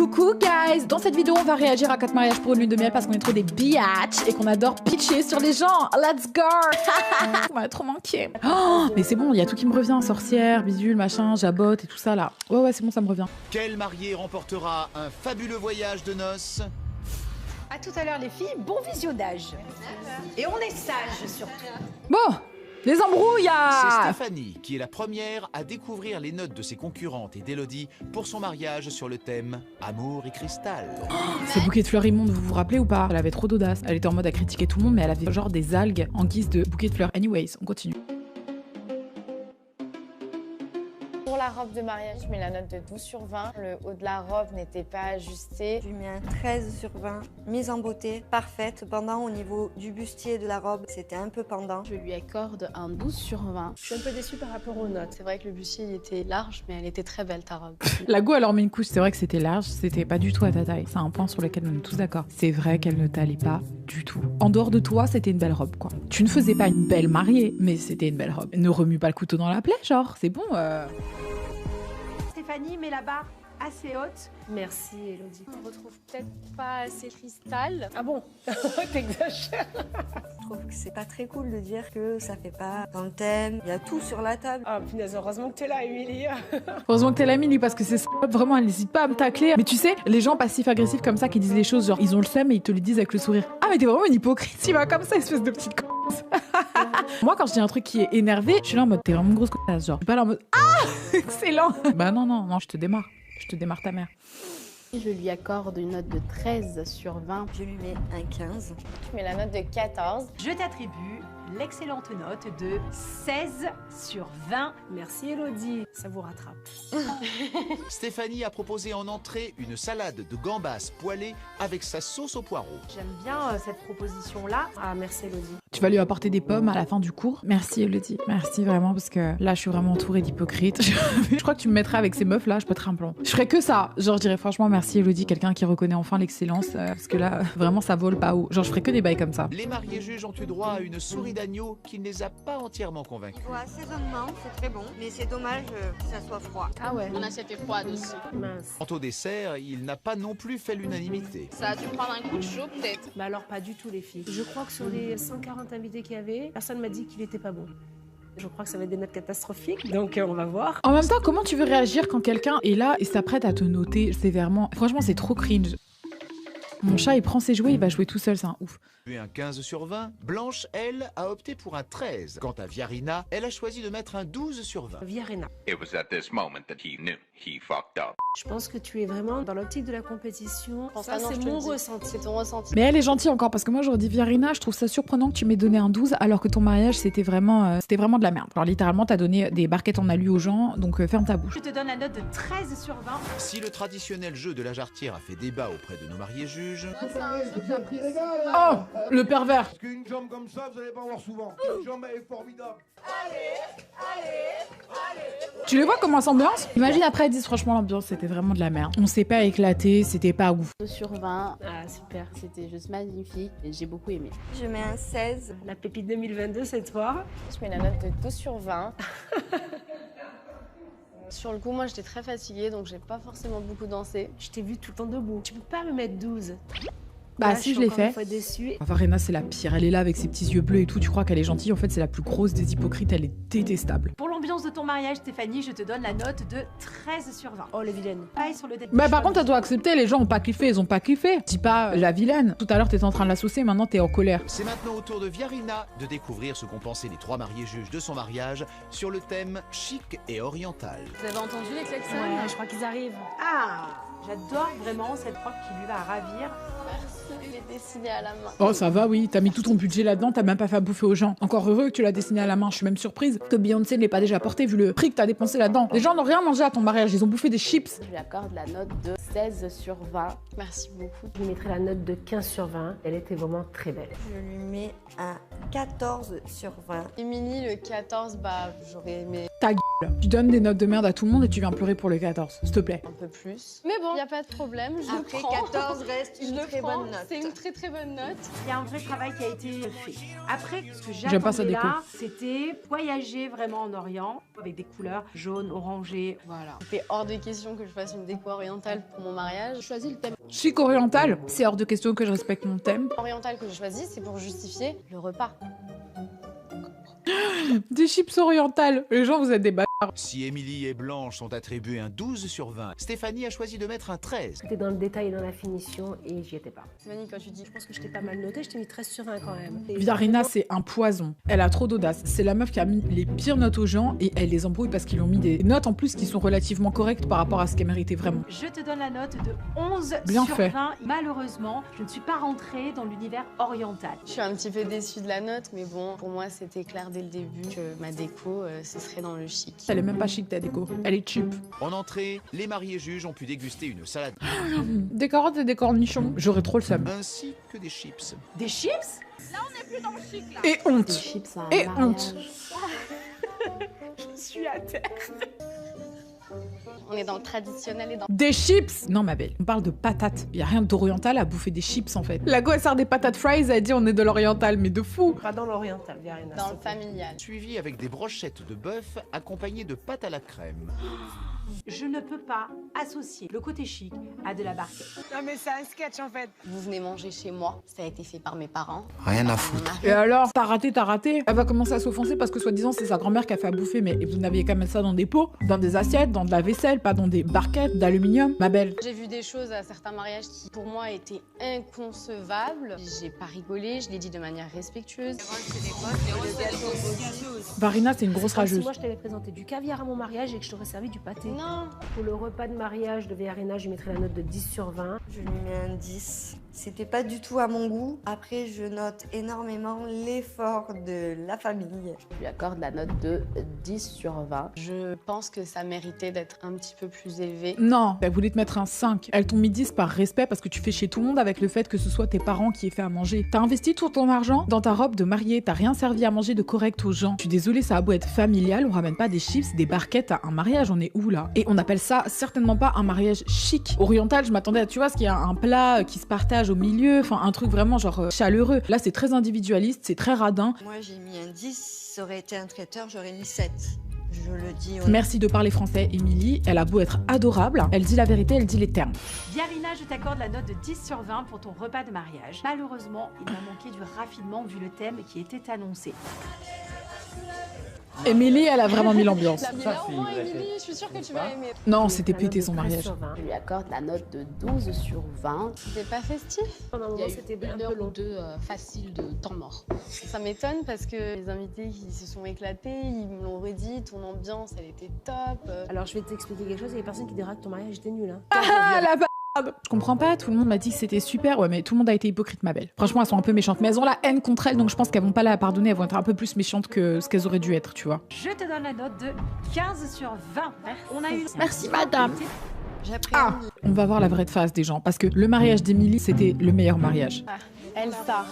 Coucou guys! Dans cette vidéo, on va réagir à 4 mariages pour une lune de miel parce qu'on est trop des biatchs et qu'on adore pitcher sur les gens. Let's go! On m'a trop manqué. Oh, mais c'est bon, il y a tout qui me revient. Sorcière, bidule, machin, jabote et tout ça là. Ouais, c'est bon, ça me revient. Quel marié remportera un fabuleux voyage de noces? À tout à l'heure les filles, bon visionnage. Et on est sages surtout. Bon! Les embrouilles C'est Stéphanie qui est la première à découvrir les notes de ses concurrentes et d'Elodie pour son mariage sur le thème Amour et cristal. Ces bouquets de fleurs immondes, vous vous rappelez ou pas? Elle avait trop d'audace. Elle était en mode à critiquer tout le monde, mais elle avait genre des algues en guise de bouquet de fleurs. Anyways, on continue. Pour la robe de mariage, je mets la note de 12 sur 20. Le haut de la robe n'était pas ajusté. Je lui mets un 13 sur 20. Mise en beauté, parfaite. Cependant, au niveau du bustier de la robe, c'était un peu pendant. Je lui accorde un 12 sur 20. Je suis un peu déçue par rapport aux notes. C'est vrai que le bustier il était large, mais elle était très belle ta robe. La go, elle en met une couche. C'est vrai que c'était large, c'était pas du tout à ta taille. C'est un point sur lequel on est tous d'accord. C'est vrai qu'elle ne t'allait pas du tout. En dehors de toi, c'était une belle robe, quoi. Tu ne faisais pas une belle mariée, mais c'était une belle robe. Ne remue pas le couteau dans la plaie, genre. C'est bon. Stéphanie met la barre assez haute. Merci Elodie. On retrouve peut-être pas assez cristal. Ah bon? T'exagères. Je trouve que c'est pas très cool de dire que ça fait pas dans le thème. Il y a tout sur la table. Ah punaise, heureusement que t'es là, Émilie. Heureusement que t'es la Milly parce que c'est ça. Vraiment, elle n'hésite pas à me tacler. Mais tu sais, les gens passifs-agressifs comme ça qui disent les choses, genre ils ont le seum et ils te le disent avec le sourire. Ah, mais t'es vraiment une hypocrite, tu vas comme ça, espèce de petite con. Moi, quand je dis un truc qui est énervé, je suis là en mode t'es vraiment une grosse connasse, genre. Je suis pas là en mode ah, excellent. Bah non, je te démarre. Je te démarre ta mère. Je lui accorde une note de 13 sur 20. Je lui mets un 15. Je mets la note de 14. Je t'attribue l'excellente note de 16 sur 20. Merci Elodie, ça vous rattrape. Stéphanie a proposé en entrée une salade de gambas poêlée avec sa sauce au poireau. J'aime bien cette proposition-là. Ah merci Elodie. Tu vas lui apporter des pommes à la fin du cours. Merci Elodie. Merci vraiment parce que là, je suis vraiment entourée d'hypocrites. Je crois que tu me mettrais avec ces meufs là, je pèterais un plomb. Je ferais que ça. Genre, je dirais franchement merci Elodie, quelqu'un qui reconnaît enfin l'excellence. Parce que là, vraiment, ça vole pas haut. Genre, je ferais que des bails comme ça. Les mariés juges ont eu droit à une souris d'agneau qui ne les a pas entièrement convaincus. Au assaisonnement, c'est très bon. Mais c'est dommage que ça soit froid. Ah ouais. Mon assiette est froide aussi. Mince. Quant au dessert, il n'a pas non plus fait l'unanimité. Ça a dû prendre un coup de chaud peut-être. Bah alors pas du tout les filles. Je crois que sur les 140 invités qu'il y avait, personne m'a dit qu'il était pas bon. Je crois que ça va être des notes catastrophiques, donc on va voir. En même temps, comment tu veux réagir quand quelqu'un est là et s'apprête à te noter sévèrement? Franchement, c'est trop cringe. Mon chat, il prend ses jouets, il va jouer tout seul, c'est un ouf. Puis un 15 sur 20. Blanche, elle, a opté pour un 13. Quant à Viarina, elle a choisi de mettre un 12 sur 20. Viarena. It was at this moment that he knew he fucked up. Je pense que tu es vraiment dans l'optique de la compétition. Ça, non, c'est je te mon le dis. ressenti. C'est ton ressenti. Mais elle est gentille encore, parce que moi, j'aurais dit Viarina, je trouve ça surprenant que tu m'aies donné un 12, alors que ton mariage, c'était vraiment de la merde. Alors littéralement, t'as donné des barquettes en alu aux gens, donc ferme ta bouche. Je te donne la note de 13 sur 20. Si le traditionnel jeu de la jarretière a fait débat auprès de nos mariés juges, Oh, le pervers. Parce qu'une jambe comme ça, vous allez pas voir souvent. Une jambe, elle est formidable. Tu les vois comment s'ambiance? Imagine après, ils disent franchement, l'ambiance, c'était vraiment de la merde. On s'est pas éclaté, c'était pas ouf. 2 sur 20. Ah super. C'était juste magnifique et j'ai beaucoup aimé. Je mets un 16. La pépite 2022, c'est toi. Je mets la note de 12 sur 20. Sur le coup, moi j'étais très fatiguée donc j'ai pas forcément beaucoup dansé. Je t'ai vu tout le temps debout. Tu peux pas me mettre 12. Bah Là, si, je suis l'ai encore fait. une fois déçue. Varena, c'est la pire. Elle est là avec ses petits yeux bleus et tout. Tu crois qu'elle est gentille. En fait, c'est la plus grosse des hypocrites. Elle est détestable. Pour l'ambiance de ton mariage, Stéphanie, je te donne la note de 13 sur 20. Oh les vilaines. Pareil sur le date. Bah par contre, tu dois accepter. Les gens ont pas kiffé. Ils ont pas kiffé. Dis pas la vilaine. Tout à l'heure, t'étais en train de la saucer. Maintenant, t'es en colère. c'est maintenant au tour de Viarina de découvrir ce qu'ont pensé les 3 mariés juges de son mariage sur le thème chic et oriental. Vous avez entendu les klaxons? Ouais, je crois qu'ils arrivent. Ah, j'adore vraiment cette robe qui lui va ravir. Merci, je l'ai dessiné à la main. Oh, ça va, oui. T'as mis tout ton budget là-dedans. T'as même pas fait à bouffer aux gens. Encore heureux que tu l'as dessiné à la main. Je suis même surprise que Beyoncé ne l'ait pas déjà porté vu le prix que t'as dépensé là-dedans. Les gens n'ont rien mangé à ton mariage. Ils ont bouffé des chips. Je lui accorde la note de 16 sur 20. Merci beaucoup. Je lui mettrai la note de 15 sur 20. Elle était vraiment très belle. Je lui mets un 14 sur 20. Émilie, le 14, bah j'aurais aimé. Ta Tu donnes des notes de merde à tout le monde et tu viens pleurer pour le 14, s'il te plaît. Un peu plus. Mais bon, il n'y a pas de problème, je Après, le prends. 14 reste une très bonne note. C'est une très très bonne note. Il y a un vrai travail qui a été fait. Après, ce que J'aime pas sa j'attendais déco. là, c'était voyager vraiment en Orient avec des couleurs jaunes, orangées. Voilà. C'était hors de question que je fasse une déco orientale pour mon mariage. J'ai choisi le thème Chic oriental, c'est hors de question que je respecte mon thème. oriental que j'ai choisi, c'est pour justifier le repas. Des chips orientales. Les gens, vous êtes des bâtards. Si Émilie et Blanche sont attribuées un 12 sur 20, Stéphanie a choisi de mettre un 13. C'était dans le détail et dans la finition et j'y étais pas. Stéphanie, quand tu dis Je pense que je t'ai pas mal noté, je t'ai mis 13 sur 20 quand même. Viarina, c'est un poison. Elle a trop d'audace. C'est la meuf qui a mis les pires notes aux gens et elle les embrouille parce qu'ils lui ont mis des notes en plus qui sont relativement correctes par rapport à ce qu'elle méritait vraiment. Je te donne la note de 11 Bien sur fait. 20. Malheureusement, je ne suis pas rentrée dans l'univers oriental. je suis un petit peu déçue de la note, mais bon, pour moi, c'était clair dès le début que ma déco, ce serait dans le chic. Elle est même pas chic ta déco. Elle est cheap. En entrée, les mariés juges ont pu déguster une salade Des carottes et des cornichons. J'aurais trop le seum. ainsi que des chips. Des chips? Et honte. chips à un Et mariage. honte. Je suis à terre. On est dans le traditionnel et dans... Des chips. Non ma belle, on parle de patates. Y a rien d'oriental à bouffer des chips en fait. La go elle sort des patates fries, elle dit on est de l'oriental, mais de fou. Pas dans l'oriental, Viarina. dans le familial. Suivi avec des brochettes de bœuf accompagnées de pâte à la crème. Je ne peux pas associer le côté chic à de la barquette. Non mais c'est un sketch en fait. Vous venez manger chez moi, ça a été fait par mes parents. Rien à Mon foutre. mari. Et alors, t'as raté, t'as raté. Elle va commencer à s'offenser parce que soi-disant c'est sa grand-mère qui a fait à bouffer, mais vous n'aviez qu'à mettre ça dans des pots, dans des assiettes, dans de la vaisselle, pas dans des barquettes d'aluminium. Ma belle. J'ai vu des choses à certains mariages qui, pour moi, étaient inconcevables. J'ai pas rigolé, je l'ai dit de manière respectueuse. Varina, c'est une grosse Si rageuse. moi je t'avais présenté du caviar à mon mariage et que je t'aurais servi du pâté. Non, Pour le repas de mariage de Viarina, je lui mettrais la note de 10 sur 20. Je lui mets un 10. C'était pas du tout à mon goût. Après, je note énormément l'effort de la famille. Je lui accorde la note de 10 sur 20. je pense que ça méritait d'être un petit peu plus élevé. Non, elle voulait te mettre un 5. Elle t'ont mis 10 par respect parce que tu fais chez tout le monde avec le fait que ce soit tes parents qui aient fait à manger. T'as investi tout ton argent dans ta robe de mariée, t'as rien servi à manger de correct aux gens. Je suis désolée, ça a beau être familial, on ramène pas des chips, des barquettes à un mariage, on est où là? Et on appelle ça certainement pas un mariage chic. Oriental, je m'attendais à, tu vois, ce qu'il y a un plat qui se partage au milieu, enfin un truc vraiment genre chaleureux. Là, c'est très individualiste, c'est très radin. Moi, j'ai mis un 10. Ça aurait été un traiteur, j'aurais mis 7. Je le dis. Merci de parler français, Émilie. Elle a beau être adorable, elle dit la vérité, elle dit les termes. Viarina, je t'accorde la note de 10 sur 20 pour ton repas de mariage. Malheureusement, il m'a manqué du raffinement vu le thème qui était annoncé. Émilie, elle a vraiment mis l'ambiance. Là, au moins, Émilie, je suis sûre que tu vas aimer. Non, La c'était note pété de son 13 mariage. sur 20. Je lui accorde la note de 12 sur 20. C'était pas festif. Pendant un moment, c'était un peu long. facile de temps mort. Ça m'étonne parce que les invités qui se sont éclatés, ils me l'ont redit, ton ambiance, elle était top. Alors, je vais t'expliquer quelque chose. Il y a des personnes qui diraient que ton mariage était nul. Hein. Ah, la barbe! Je comprends pas, tout le monde m'a dit que c'était super, ouais, mais tout le monde a été hypocrite, ma belle. Franchement, elles sont un peu méchantes, mais elles ont la haine contre elles, donc je pense qu'elles vont pas la pardonner, elles vont être un peu plus méchantes que ce qu'elles auraient dû être, tu vois. Je te donne la note de 15 sur 20. On a eu... Merci, madame. J'appréhende. On va voir la vraie face des gens, parce que le mariage d'Émilie, c'était le meilleur mariage. Elsa.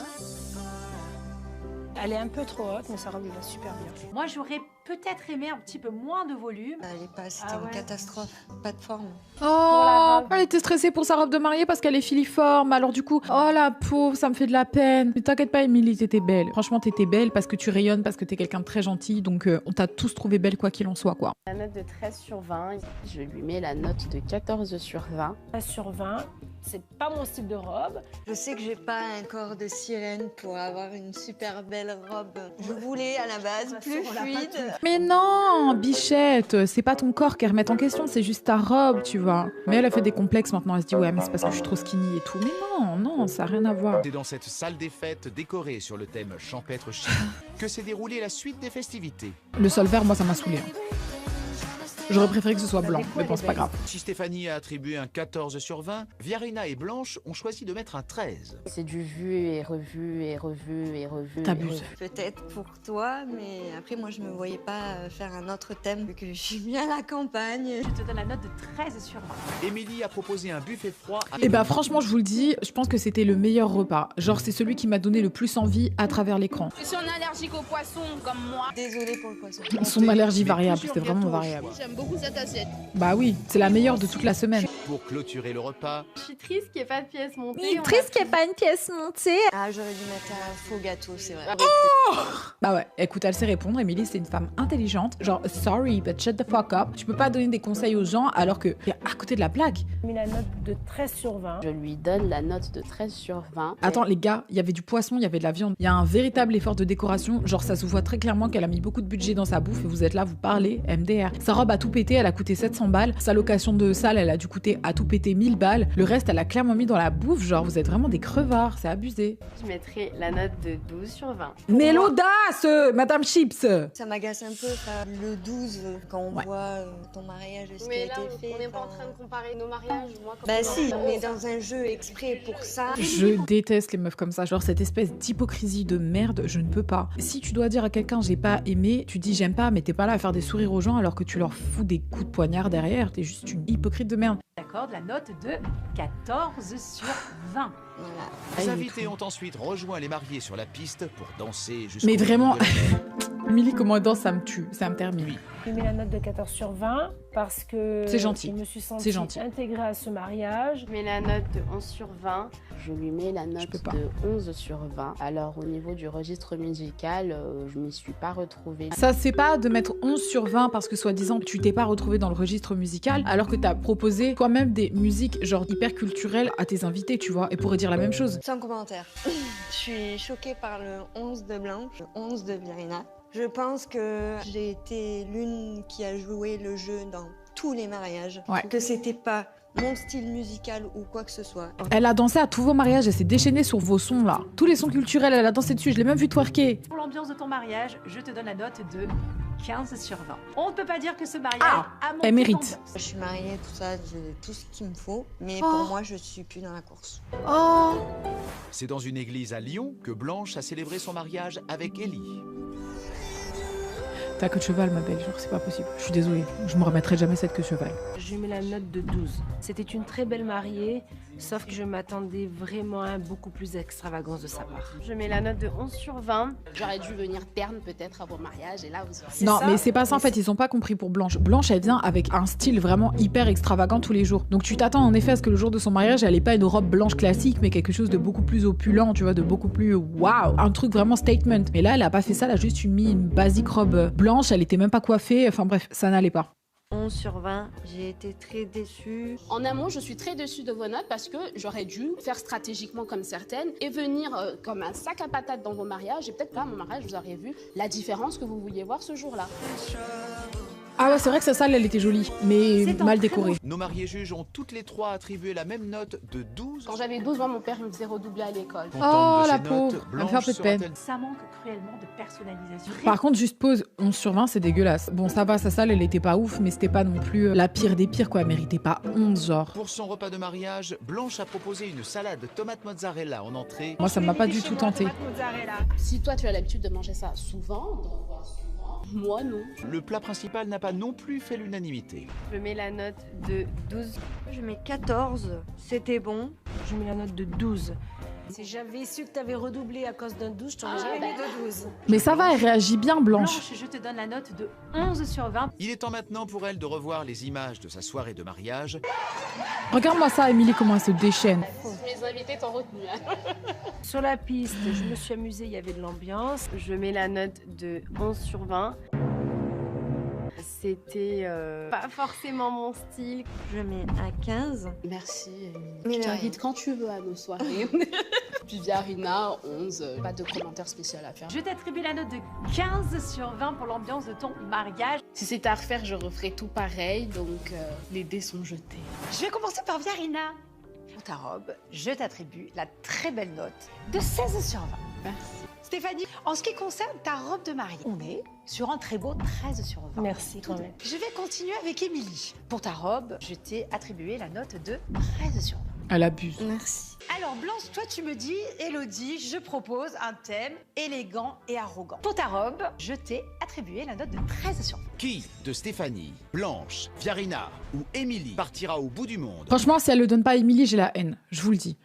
Elle est un peu trop haute, mais sa robe lui va super bien. Moi, j'aurais peut-être aimé un petit peu moins de volume. Elle est pas, c'était Ah une ouais. catastrophe. Pas de forme. Oh, elle était stressée pour sa robe de mariée parce qu'elle est filiforme, alors du coup, oh la pauvre, ça me fait de la peine. Mais t'inquiète pas, Émilie, t'étais belle. Franchement, t'étais belle parce que tu rayonnes, parce que t'es quelqu'un de très gentil, donc on t'a tous trouvé belle quoi qu'il en soit, quoi. La note de 13 sur 20. Je lui mets la note de 14 sur 20. 13 sur 20. C'est pas mon style de robe. Je sais que j'ai pas un corps de sirène pour avoir une super belle robe. Je voulais à la base plus On l'a pas fluide. tout. Mais non, bichette, c'est pas ton corps qu'elle remet en question, c'est juste ta robe, tu vois. Mais elle a fait des complexes maintenant, elle se dit ouais, mais c'est parce que je suis trop skinny et tout. Mais non, non, ça a rien à voir. C'est dans cette salle des fêtes décorée sur le thème champêtre chic que s'est déroulée la suite des festivités. Le sol vert, moi, ça m'a saoulé. Hein. J'aurais préféré que ce soit blanc, mais bon, c'est pas grave. Si Stéphanie a attribué un 14 sur 20, Viarina et Blanche ont choisi de mettre un 13. C'est du vu et revu et revu et revu. T'abuses. Peut-être pour toi, mais après moi je me voyais pas faire un autre thème vu que je suis bien à la campagne. Je te donne la note de 13 sur 20. Émilie a proposé un buffet froid. Et bah franchement, je vous le dis, je pense que c'était le meilleur repas. Genre, c'est celui qui m'a donné le plus envie à travers l'écran. Si on est allergique aux poissons comme moi, Désolée pour le poisson. Son allergie variable, c'était vraiment variable. j'aime beaucoup cette assiette. Bah oui, c'est la meilleure de toute la semaine. Pour clôturer le repas, Je suis triste qu'il n'y ait pas de pièce montée. Triste qu'il n'y ait pas une pièce montée. Ah, j'aurais dû mettre un faux gâteau, c'est vrai. Bah ouais, écoute, elle sait répondre. Émilie, c'est une femme intelligente. Genre, sorry, but shut the fuck up. Tu peux pas donner des conseils aux gens alors que t'es à côté de la plaque. J'ai mis la note de 13 sur 20. Je lui donne la note de 13 sur 20. Attends, les gars, il y avait du poisson, il y avait de la viande. Il y a un véritable effort de décoration. Genre, ça se voit très clairement qu'elle a mis beaucoup de budget dans sa bouffe et vous êtes là, vous parlez, MDR. Sa robe a tout pété, elle a coûté 700 balles. Sa location de salle, elle a dû coûter à tout péter 1000 balles. Le reste, elle a clairement mis dans la bouffe. Genre, vous êtes vraiment des crevards, c'est abusé. Je mettrai la note de 12 sur 20. Mais l'audace, Madame Chips. Ça m'agace un peu, ça. Le 12, quand on voit ton mariage, ce qui a Mais là, été fait. on n'est pas en train de comparer nos mariages. Moi, quand Bah on si, est on est dans un jeu exprès pour ça. Je déteste les meufs comme ça, genre cette espèce d'hypocrisie de merde, je ne peux pas. Si tu dois dire à quelqu'un j'ai pas aimé, tu dis j'aime pas, mais t'es pas là à faire des sourires aux gens alors que tu leur fous des coups de poignard derrière, t'es juste une hypocrite de merde. J'accorde la note de 14 sur 20. Voilà. les invités ont ensuite rejoint les mariés sur la piste pour danser jusqu'au Mais vraiment, bout de la nuit. Émilie, comment elle danse, ça me tue, ça me termine. J'ai mis la note de 14 sur 20 parce que C'est gentil. je me suis C'est sentie gentil. intégrée à ce mariage. Je mets la note de 11 sur 20. Je lui mets la note peux pas. de 11 sur 20. Alors au niveau du registre musical, je m'y suis pas retrouvée. Ça c'est pas de mettre 11 sur 20 parce que soi-disant tu t'es pas retrouvé dans le registre musical alors que t'as proposé toi-même des musiques genre hyper culturelles à tes invités, tu vois, et pourrait dire la même chose. Sans commentaire. Je suis choquée par le 11 de Blanche, le 11 de Viarina. Je pense que j'ai été l'une qui a joué le jeu dans tous les mariages. Ouais. Que c'était pas mon style musical ou quoi que ce soit. Elle a dansé à tous vos mariages, elle s'est déchaînée sur vos sons là. Tous les sons culturels, elle a dansé dessus, je l'ai même vu twerker. Pour l'ambiance de ton mariage, je te donne la note de 15 sur 20. On ne peut pas dire que ce mariage Ah, a manqué elle mérite. d'ambiance. Je suis mariée, tout ça, j'ai tout ce qu'il me faut. Mais Oh. pour moi, je suis plus dans la course. Oh. C'est dans une église à Lyon que Blanche a célébré son mariage avec Élie. T'as queue de cheval, ma belle, genre c'est pas possible. Je suis désolée, je me remettrai jamais cette queue de cheval. Je lui mets la note de 12. C'était une très belle mariée, sauf que je m'attendais vraiment à beaucoup plus d'extravagance de sa part. Je mets la note de 11 sur 20. J'aurais dû venir terne peut-être à vos mariages et là vous Non, mais c'est pas ça en fait, ils ont pas compris pour Blanche. Blanche, elle vient avec un style vraiment hyper extravagant tous les jours. Donc tu t'attends en effet à ce que le jour de son mariage, elle ait pas une robe blanche classique, mais quelque chose de beaucoup plus opulent, tu vois, de beaucoup plus waouh, un truc vraiment statement. Mais là, elle a pas fait ça, elle a juste mis une basique robe blanche, elle était même pas coiffée, enfin bref, ça n'allait pas. 11 sur 20, j'ai été très déçue. En amont, je suis très déçue de vos notes parce que j'aurais dû faire stratégiquement comme certaines et venir comme un sac à patates dans vos mariages et peut-être pas à mon mariage, vous auriez vu la différence que vous vouliez voir ce jour-là. Ah ouais, c'est vrai que sa salle, elle était jolie, mais C'est un mal très décorée. Nos mariés juges ont toutes les trois attribué la même note de 12. Quand j'avais 12 mois, mon père me faisait redoubler à l'école. Contente Oh, de la ces pauvre, notes, elle me fait un Blanche peu de peine. sera-t-elle- Ça manque cruellement de personnalisation. Par contre, juste pause, 11 sur 20, c'est dégueulasse. Bon, ça va, sa salle, elle était pas ouf, mais c'était pas non plus la pire des pires, quoi. Elle méritait pas 11, genre. Pour son repas de mariage, Blanche a proposé une salade tomate mozzarella en entrée. Moi, ça m'a pas du tout tenté. Si toi tu as l'habitude de manger ça souvent, moi non. Le plat principal n'a pas non plus fait l'unanimité. Je mets la note de 12. Je mets 14, c'était bon. Je mets la note de 12. Si j'avais su que tu avais redoublé à cause d'un 12, je t'aurais jamais mis de 12. Mais ça va, elle réagit bien, Blanche. Blanche, je te donne la note de 11 sur 20. Il est temps maintenant pour elle de revoir les images de sa soirée de mariage. Regarde-moi ça, Émilie, comment elle se déchaîne. Mes invités t'ont retenu. Sur la piste, je me suis amusée, il y avait de l'ambiance. Je mets la note de 11 sur 20. C'était pas forcément mon style. Je mets un 15. Merci. Mais Je de t'invite quand tu veux à nos soirées. Puis Viarina, 11, pas de commentaire spécial à faire. Je t'attribue la note de 15 sur 20 pour l'ambiance de ton mariage. Si c'était à refaire, je referais tout pareil, donc les dés sont jetés. Je vais commencer par Viarina. Pour ta robe, je t'attribue la très belle note de 16 sur 20. Merci. Stéphanie, en ce qui concerne ta robe de mariée, on est sur un très beau 13 sur 20. Merci quand même. Je vais continuer avec Émilie. Pour ta robe, je t'ai attribué la note de 13 sur 20. Elle abuse. Merci. Alors Blanche, toi tu me dis, Élodie, je propose un thème élégant et arrogant. Pour ta robe, je t'ai attribué la note de 13 sur 20. Qui de Stéphanie, Blanche, Viarina ou Émilie partira au bout du monde? Franchement, si elle le donne pas à Émilie, j'ai la haine. Je vous le dis.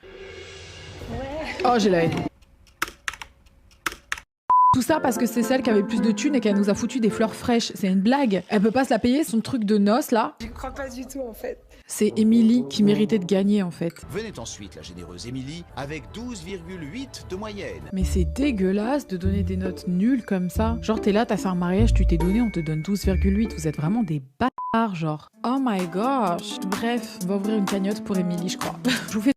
Ouais. Oh, j'ai la haine. Tout ça parce que c'est celle qui avait plus de thunes et qu'elle nous a foutu des fleurs fraîches. C'est une blague. Elle peut pas se la payer, son truc de noces, là. Je crois pas du tout en fait. C'est Émilie qui méritait de gagner, en fait. Venait ensuite la généreuse Émilie avec 12,8 de moyenne. Mais c'est dégueulasse de donner des notes nulles comme ça. Genre, t'es là, t'as fait un mariage, tu t'es donné, on te donne 12,8. Vous êtes vraiment des bâtards, genre. Oh my gosh. Bref, on va ouvrir une cagnotte pour Émilie, je crois. Je vous fais